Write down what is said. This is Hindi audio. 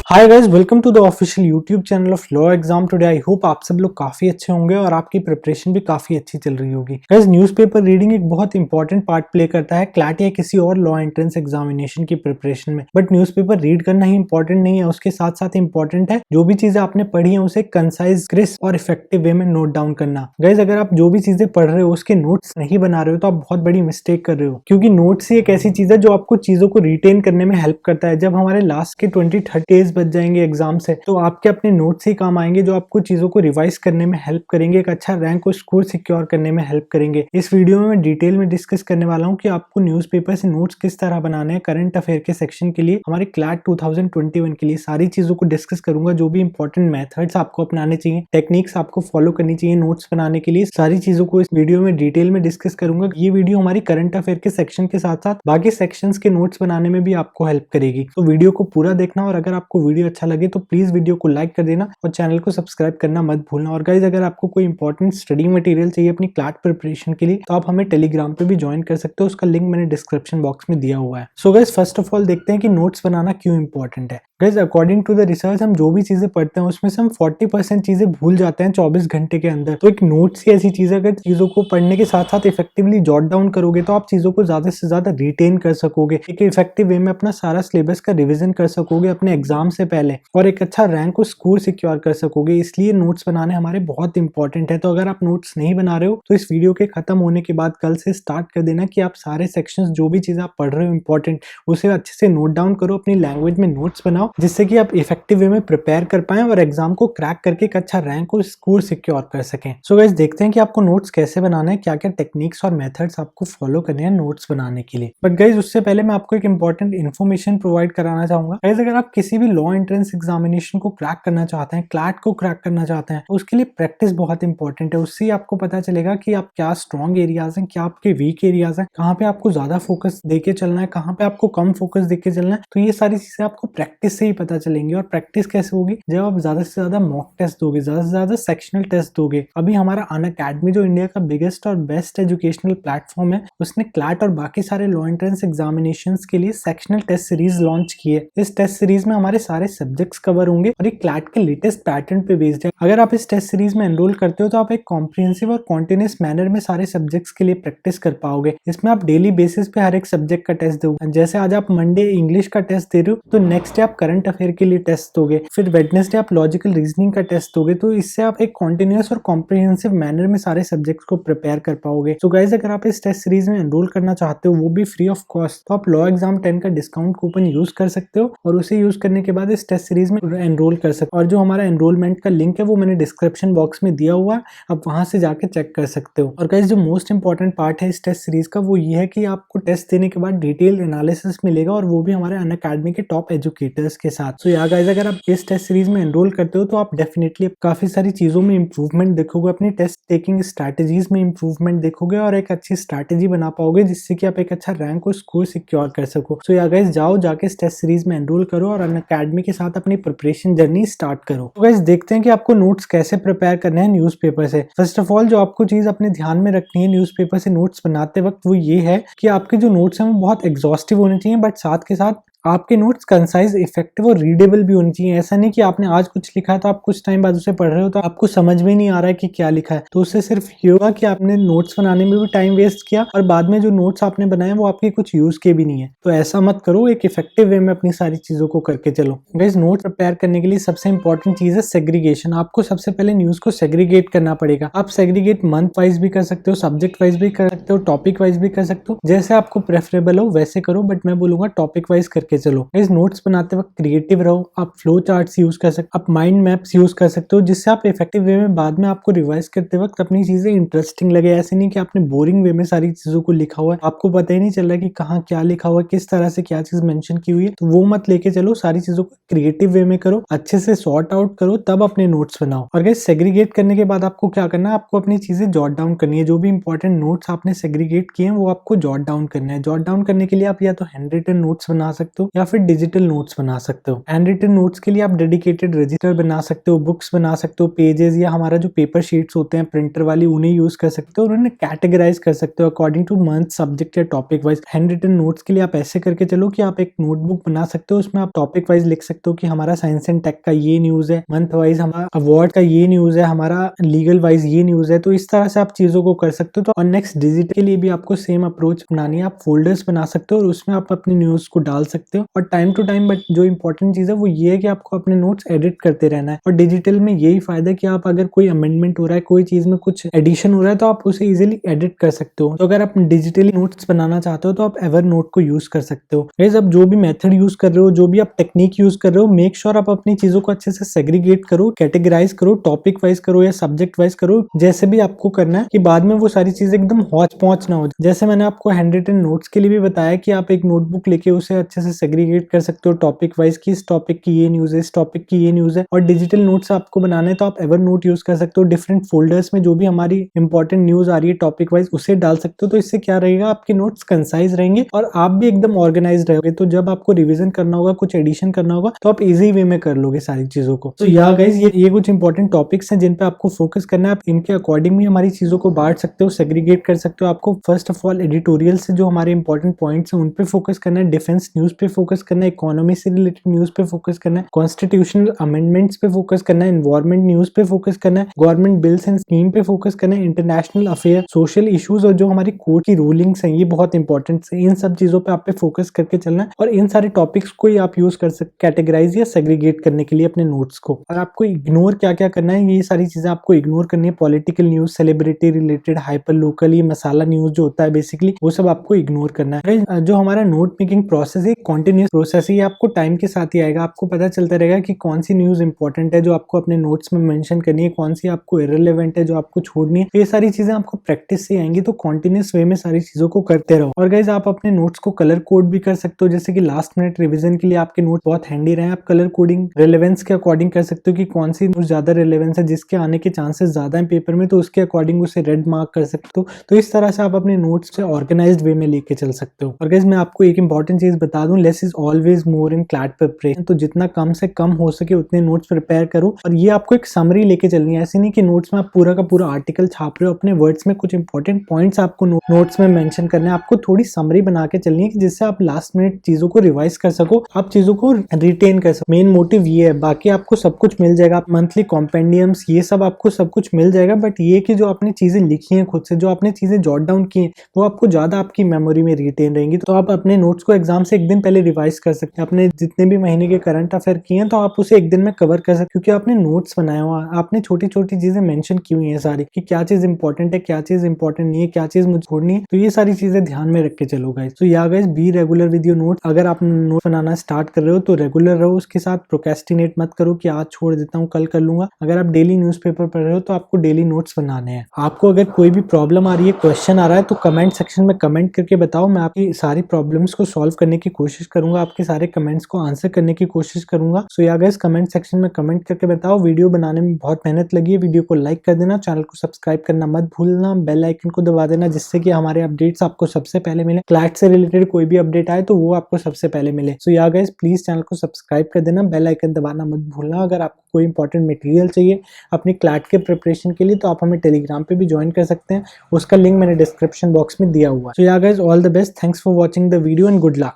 Hi guys, welcome to the official YouTube channel of law exam today. I hope आप सब लोग काफी अच्छे होंगे और आपकी प्रिपरेशन भी काफी अच्छी चल रही होगी। गाइस, न्यूज़पेपर रीडिंग एक बहुत इंपॉर्टेंट पार्ट प्ले करता है क्लैट या किसी और लॉ एंट्रेंस एग्जामिनेशन की प्रिपरेशन में। बट न्यूज़पेपर रीड करना ही इंपॉर्टेंट नहीं है, उसके साथ साथ इंपॉर्टेंट है जो भी चीजें आपने पढ़ी है उसे कंसाइज, क्रिस्प और इफेक्टिव वे में नोट डाउन करना। गाइस, अगर आप जो भी चीजें पढ़ रहे हो उसके नोट्स नहीं बना रहे हो तो आप बहुत बड़ी मिस्टेक कर रहे हो, क्योंकि नोट्स ही एक ऐसी चीज है जो आपको चीजों को रिटेन करने में हेल्प करता है। जब हमारे लास्ट के 20-30 डेज बच जाएंगे एग्जाम से, तो आपके अपने नोट्स ही काम आएंगे जो आपको चीजों को रिवाइज करने में हेल्प करेंगे, एक अच्छा रैंक और स्कोर सिक्योर करने में हेल्प करेंगे। इस वीडियो में मैं डिटेल में डिस्कस करने वाला हूं कि आपको न्यूज़पेपर से नोट्स किस तरह बनाने हैं करंट अफेयर के सेक्शन के लिए, हमारे क्लैट 2021 के लिए। सारी चीजों को डिस्कस करूंगा, जो भी इंपॉर्टेंट मेथड्स आपको अपनाने चाहिए, टेक्निक्स आपको फॉलो करनी चाहिए नोट्स बनाने के लिए, सारी चीजों को इस वीडियो में डिटेल में डिस्कस करूंगा। ये वीडियो हमारी करंट अफेयर के सेक्शन के साथ साथ बाकी सेक्शंस के नोट्स बनाने में भी आपको हेल्प करेगी। तो वीडियो को पूरा देखना, और अगर आपको वीडियो अच्छा लगे तो प्लीज वीडियो को लाइक कर देना और चैनल को सब्सक्राइब करना मत भूलना। और गाइज, अगर आपको कोई इंपॉर्टेंट स्टडी मटेरियल चाहिए अपनी क्लैट प्रिपरेशन के लिए तो आप हमें टेलीग्राम पे भी ज्वाइन कर सकते हो, उसका लिंक मैंने डिस्क्रिप्शन बॉक्स में दिया हुआ है। So guys, first of all देखते हैं कि नोट्स बनाना क्यों इंपॉर्टेंट है। Guys, according to the research हम जो भी चीजें पढ़ते हैं उसमें से हम 40% चीजें भूल जाते हैं 24 घंटे के अंदर। तो एक नोट्स ही ऐसी चीज है, अगर चीजों को पढ़ने के साथ साथ इफेक्टिवली जॉट डाउन करोगे तो आप चीजों को ज्यादा से ज्यादा रिटेन कर सकोगे, एक इफेक्टिव वे में अपना सारा सिलेबस का रिविजन कर सकोगे अपने एग्जाम से पहले, और एक अच्छा रैंक और स्कोर सिक्योर कर सकोगे। इसलिए नोट्स बनाने हमारे बहुत इंपॉर्टेंट है। तो अगर आप नोट्स नहीं बना रहे हो तो इस वीडियो के खत्म होने के बाद कल से स्टार्ट कर देना कि आप सारे सेक्शंस, जो भी चीज आप पढ़ रहे हो इंपॉर्टेंट, उसे अच्छे से नोट डाउन करो, अपनी लैंग्वेज में नोट्स बनाओ, जिससे कि आप इफेक्टिव वे में प्रिपेयर कर पाए और एग्जाम को क्रैक करके एक अच्छा रैंक और स्कोर सिक्योर कर सकें। सो गाइस, देखते हैं कि आपको नोट्स कैसे बनाना है, क्या क्या टेक्निक्स और मेथड्स आपको फॉलो करने हैं नोट्स बनाने के लिए। बट गाइस, उससे पहले मैं आपको एक इंपॉर्टेंट इन्फॉर्मेशन प्रोवाइड कराना चाहूंगा। गाइस, अगर आप किसी भी लॉ एंट्रेंस एग्जामिनेशन को क्रैक करना चाहते हैं, क्लैट को क्रैक करना चाहते हैं, तो उसके लिए प्रैक्टिस बहुत इंपॉर्टेंट है। उससे आपको पता चलेगा कि आप क्या स्ट्रॉन्ग एरियाज हैं, क्या आपके वीक एरियाज हैं, कहाँ पे आपको ज्यादा फोकस देके चलना है, कहाँ पे आपको कम फोकस देके चलना है। तो ये सारी चीजें आपको प्रैक्टिस से ही पता चलेंगी। और प्रैक्टिस कैसे होगी? जब आप ज्यादा से ज्यादा मॉक टेस्ट दोगे, ज्यादा से ज्यादा सेक्शनल टेस्ट दोगे। अभी हमारा अनअकैडमी, जो इंडिया का बिगेस्ट और बेस्ट एजुकेशनल प्लेटफॉर्म है, उसने क्लैट और बाकी सारे लॉ एंट्रेंस एग्जामिनेशंस के लिए सेक्शनल टेस्ट सीरीज लॉन्च की है। इस टेस्ट सीरीज में हमारे सारे सब्जेक्ट्स कवर होंगे और ये क्लैट के लेटेस्ट पैटर्न पे बेस्ड है। अगर आप इस टेस्ट सीरीज में एनरोल करते हो तो आप एक कॉम्प्रिहेंसिव और कॉन्टिन्यूअस मैनर में सारे सब्जेक्ट्स के लिए प्रैक्टिस कर पाओगे। इसमें आप डेली बेसिस पे हर एक सब्जेक्ट का टेस्ट दोगे। जैसे आज आप मंडे इंग्लिश का टेस्ट दे रहे हो तो नेक्स्ट डे आप करंट अफेयर के लिए टेस्ट दोगे, फिर वेडनेसडे आप लॉजिकल रीजनिंग का टेस्ट दोगे। तो इससे आप एक कॉन्टिन्यूअस और कॉम्प्रिहेंसिव मैनर में सारे सब्जेक्ट्स को प्रिपेयर कर पाओगे। तो गाइस, अगर आप इस टेस्ट सीरीज में एनरोल करना चाहते हो, वो भी फ्री ऑफ कॉस्ट, तो आप लॉ एग्जाम 10 का डिस्काउंट कूपन यूज कर सकते हो और उसे यूज करने के बाद इस टेस्ट सीरीज में एनरोल कर सकते हो। और जो हमारा एनरोलमेंट का लिंक है वो मैंने डिस्क्रिप्शन बॉक्स में दिया हुआ है, आप वहां से जाके चेक कर सकते हो। और गाइस, जो मोस्ट इंपॉर्टेंट पार्ट है इस टेस्ट सीरीज का, वो ये है कि आपको टेस्ट देने के बाद डिटेल एनालिसिस मिलेगा, और वो भी हमारे अनअकैडमी के टॉप एजुकेटर्स के साथ। तो यार गाइस, अगर आप इस टेस्ट सीरीज में एनरोल करते हो तो आप डेफिनेटली काफी सारी चीजों में इंप्रूवमेंट देखोगे, अपनी टेस्ट टेकिंग स्ट्रैटेजीज में इंप्रूवमेंट देखोगे और एक अच्छी स्ट्रैटेजी बना पाओगे, जिससे कि आप एक अच्छा रैंक और स्कोर सिक्योर कर सको। सो यार गाइस, जाओ जाके इस टेस्ट सीरीज में एनरोल करो और अनअकैडमी के साथ अपनी प्रिपरेशन जर्नी स्टार्ट करो। तो गाइस, देखते हैं कि आपको नोट्स कैसे प्रिपेयर करने हैं न्यूज़पेपर से। फर्स्ट ऑफ ऑल, जो आपको चीज अपने ध्यान में रखनी है न्यूज़पेपर से नोट्स बनाते वक्त, वो ये है कि आपके जो नोट्स हैं वो बहुत एग्जॉस्टिव होने चाहिए, बट साथ के साथ आपके नोट्स कंसाइज, इफेक्टिव और रीडेबल भी होनी चाहिए। ऐसा नहीं कि आपने आज कुछ लिखा है तो आप कुछ टाइम बाद उसे पढ़ रहे हो तो आपको समझ में नहीं आ रहा है कि क्या लिखा है। तो उससे सिर्फ ये होगा कि आपने नोट्स बनाने में भी टाइम वेस्ट किया और बाद में जो नोट्स आपने बनाए वो आपके कुछ यूज के भी नहीं है। तो ऐसा मत करो, एक इफेक्टिव वे में अपनी सारी चीजों को करके चलो। गाइस, नोट्स प्रिपेयर करने के लिए सबसे इंपॉर्टेंट चीज है सेग्रीगेशन। आपको सबसे पहले न्यूज को सेग्रीगेट करना पड़ेगा। आप सेग्रीगेट मंथ वाइज भी कर सकते हो, सब्जेक्ट वाइज भी कर सकते हो, टॉपिक वाइज भी कर सकते हो, जैसे आपको प्रेफरेबल हो वैसे करो, बट मैं बोलूंगा टॉपिक वाइज करके चलो। गाइस, नोट्स बनाते वक्त क्रिएटिव रहो। आप फ्लो चार्ट्स यूज कर सकते हो, आप माइंड मैप्स यूज कर सकते हो, जिससे आप इफेक्टिव वे में बाद में आपको रिवाइज करते वक्त अपनी चीजें इंटरेस्टिंग लगे। ऐसे नहीं कि आपने बोरिंग वे में सारी चीजों को लिखा हुआ है, आपको पता ही नहीं चल रहा कि कहाँ क्या लिखा हुआ है, किस तरह से क्या चीज मेंशन की हुई है। तो वो मत लेके चलो, सारी चीजों को क्रिएटिव वे में करो, अच्छे से सॉर्ट आउट करो, तब अपने नोट्स बनाओ। और गाइस, सेग्रीगेट करने के बाद आपको क्या करना है, आपको अपनी चीजें जॉट डाउन करनी है। जो भी इंपॉर्टेंट नोट्स आपने सेग्रीगेट किए हैं वो आपको जॉट डाउन करना है। जॉट डाउन करने के लिए आप या तो हैंड रिटन नोट्स बना सकते सकते हो या फिर डिजिटल नोट्स बना सकते हो। हैंड रिटन नोट्स के लिए आप डेडिकेटेड रजिस्टर बना सकते हो, बुक्स बना सकते हो, पेजेस या हमारा जो पेपर शीट्स होते हैं प्रिंटर वाली उन्हें यूज कर सकते हो और उन्हें कैटेगराइज कर सकते हो अकॉर्डिंग टू मंथ, सब्जेक्ट या topic wise. Handwritten notes के लिए आप ऐसे करके चलो कि आप एक नोटबुक बना सकते हो, उसमें आप टॉपिक वाइज लिख सकते हो कि हमारा साइंस एंड टेक का ये न्यूज है, मंथ वाइज हमारा अवार्ड का ये न्यूज है, हमारा लीगल वाइज ये न्यूज है। तो इस तरह से आप चीजों को कर सकते हो। तो और नेक्स्ट डिजिटल के लिए भी आपको सेम अप्रोच अपनानी है। आप फोल्डर्स बना सकते हो और उसमें आप अपनी न्यूज को डाल सकते हो और टाइम टू टाइम, बट जो इंपॉर्टेंट चीज है वो ये है कि आपको अपने नोट्स एडिट करते रहना है। और डिजिटल में यही फायदा है कि आप अगर कोई अमेंडमेंट हो रहा है, कोई चीज में कुछ एडिशन हो रहा है तो आप उसे इजिली एडिट कर सकते हो। तो अगर आप डिजिटली नोट्स बनाना चाहते हो तो आप एवर नोट को यूज कर सकते हो। गाइस, अब जो भी मेथड यूज कर रहे हो, जो भी आप टेक्निक यूज कर रहे हो, मेक श्योर आप अपनी चीजों को अच्छे से सेग्रीगेट करो, कैटेगराइज करो, टॉपिक वाइज करो या सब्जेक्ट वाइज करो, जैसे भी आपको करना है, कि बाद में वो सारी चीजें एकदम हौच पौच ना हो। जैसे मैंने आपको हैंड रिटन नोट्स के लिए भी बताया कि आप एक नोटबुक लेके उसे अच्छे से सेग्रीगेट कर सकते हो टॉपिक वाइज कि इस टॉपिक की ये न्यूज है, इस टॉपिक की ये न्यूज है। और डिजिटल नोट्स आपको बनाना है तो आप एवर नोट यूज कर सकते हो। डिफरेंट फोल्डर्स में जो भी हमारी इंपॉर्टेंट न्यूज आ रही है टॉपिक वाइज उसे डाल सकते हो। तो इससे क्या रहेगा, आपके नोट्स कंसाइज रहेंगे और आप भी एकदम ऑर्गेनाइज रहोगे। तो जब आपको रिवीजन करना होगा, कुछ एडिशन करना होगा, तो आप इजी वे में कर लोगे सारी चीजों को। तो या गाइस, ये कुछ इंपॉर्टेंट टॉपिक्स हैं जिन पे आपको फोकस करना है। आप इनके अकॉर्डिंग भी हमारी चीजों को बांट सकते हो, सेग्रीगेट कर सकते हो। आपको फर्स्ट ऑफ ऑल एडिटोरियल से जो हमारे इंपॉर्टेंट पॉइंट्स हैं उन पे फोकस करना है, डिफेंस न्यूज पे फोकस करना है, इकोनॉमी से रिलेटेड न्यूज पे फोकस करना है, कॉन्स्टिट्यूशनल अमेंडमेंट्स पे फोकस करना है, एनवायरमेंट न्यूज पे फोकस करना है, गवर्नमेंट बिल्स एंड स्कीम पे फोकस करना है, इंटरनेशनल अफेयर, सोशल इश्यूज और जो हमारी कोर्ट की रूलिंग्स हैं ये बहुत इंपॉर्टेंट है। इन सब चीजों पे आप पे फोकस करके चलना है और इन सारे टॉपिक्स को ही आप यूज कर सकते कैटेगराइज या सेग्रीगेट करने के लिए अपने नोट्स को। और आपको इग्नोर क्या क्या करना है, ये सारी चीजें आपको इग्नोर करनी है। Political news, celebrity related, hyper local, ये मसाला न्यूज जो होता है बेसिकली, वो सब आपको इग्नोर करना है। जो हमारा नोट मेकिंग प्रोसेस है कॉन्टिन्यूस प्रोसेस है, आपको टाइम के साथ ही आएगा। आपको पता चलता रहेगा कि कौन सी न्यूज इंपॉर्टेंट है जो आपको अपने नोट्स में मेंशन करनी है, कौन सी आपको इररिलेवेंट है जो आपको छोड़नी है। तो ये सारी चीजें आपको प्रैक्टिस से आएंगी। तो कॉन्टिन्यूस वे में सारी चीजों को करते रहो। और गाइज, आप अपने नोट्स को कलर कोड भी कर सकते हो, जैसे कि लास्ट मिनट रिवीजन के लिए आपके नोट बहुत हैंडी रहे। आप कलर कोडिंग रेलेवेंस के अकॉर्डिंग कर सकते हो कि कौन सी न्यूज ज्यादा रेलेवेंस है, जिसके आने के चांसेस ज्यादा है पेपर में, तो उसके अकॉर्डिंग उसे रेड मार्क कर सकते हो। तो इस तरह से आप अपने नोट्स से ऑर्गेनाइज्ड वे में लेके चल सकते हो। और गाइज, मैं आपको एक इंपॉर्टेंट चीज बता दूं, less is always more in CLAT preparation. तो जितना कम से कम हो सके उतने नोट्स प्रिपेयर करो। और ये आपको एक समरी लेके चलनी है, ऐसे नहीं कि नोट्स में आप पूरा का पूरा आर्टिकल छाप रहे हो। अपने वर्ड्स में कुछ इंपॉर्टेंट पॉइंट्स आपको नोट्स में मेंशन करने हैं। आपको थोड़ी समरी बना के चलनी है कि जिससे आप लास्ट मिनट चीजों को रिवाइज कर सको, आप चीजों को रिटेन कर सको। मेन मोटिव ये है, बाकी आपको सब कुछ मिल जाएगा, मंथली कॉम्पेंडियम्स ये सब आपको सब कुछ मिल जाएगा। बट ये कि जो आपने चीजें लिखी हैं खुद से, जो आपने चीजें जॉट डाउन की हैं, वो आपको ज्यादा आपकी मेमोरी में रिटेन रहेंगी। तो आप अपने नोट्स को एग्जाम से एक दिन पहले रिवाइज कर सकते हैं। आपने जितने भी महीने के करंट अफेयर किए हैं तो आप उसे एक दिन में कवर कर सकते हैं, क्योंकि आपने नोट्स बनाया हुआ, आपने छोटी छोटी चीजें मेंशन की हुई हैं सारी, कि क्या चीज इंपॉर्टेंट है, क्या चीज इंपॉर्टेंट नहीं है, क्या चीज मुझे छोड़नी है। तो ये सारी चीजें ध्यान में रख के चलो गाइस। तो या guys, be regular with your note. अगर आप नोट बनाना स्टार्ट कर रहे हो तो रेगुलर रहो, उसके साथ प्रोक्रेस्टिनेट मत करो कि आज छोड़ देता हूँ, कल कर लूंगा। अगर आप डेली न्यूज़पेपर पढ़ रहे हो तो आपको डेली नोट्स बनाने हैं। आपको अगर कोई भी प्रॉब्लम आ रही है, क्वेश्चन आ रहा है, तो कमेंट सेक्शन में कमेंट करके बताओ। मैं आपकी सारी प्रॉब्लम्स को सॉल्व करने की कोशिश करूंगा, आपके सारे कमेंट्स को आंसर करने की कोशिश करूंगा। सो या गाइस, कमेंट सेक्शन में कमेंट करके बताओ। वीडियो बनाने में बहुत मेहनत लगी है, वीडियो को लाइक कर देना, चैनल को सब्सक्राइब करना मत भूलना, बेल आइकन को दबा देना, जिससे कि हमारे अपडेट्स आपको सबसे पहले मिले। क्लैट से रिलेटेड कोई भी अपडेट आए तो वो आपको सबसे पहले मिले। सो या गाइस, प्लीज चैनल को सब्सक्राइब कर देना, बेल आइकन दबाना मत भूलना। अगर आपको कोई इंपॉर्टेंट मटेरियल चाहिए अपनी क्लैट के प्रिपरेशन के लिए तो आप हमें टेलीग्राम पे भी ज्वाइन कर सकते हैं, उसका लिंक मैंने डिस्क्रिप्शन बॉक्स में दिया हुआ है। सो या guys, all the best, thanks for watching the video and good luck.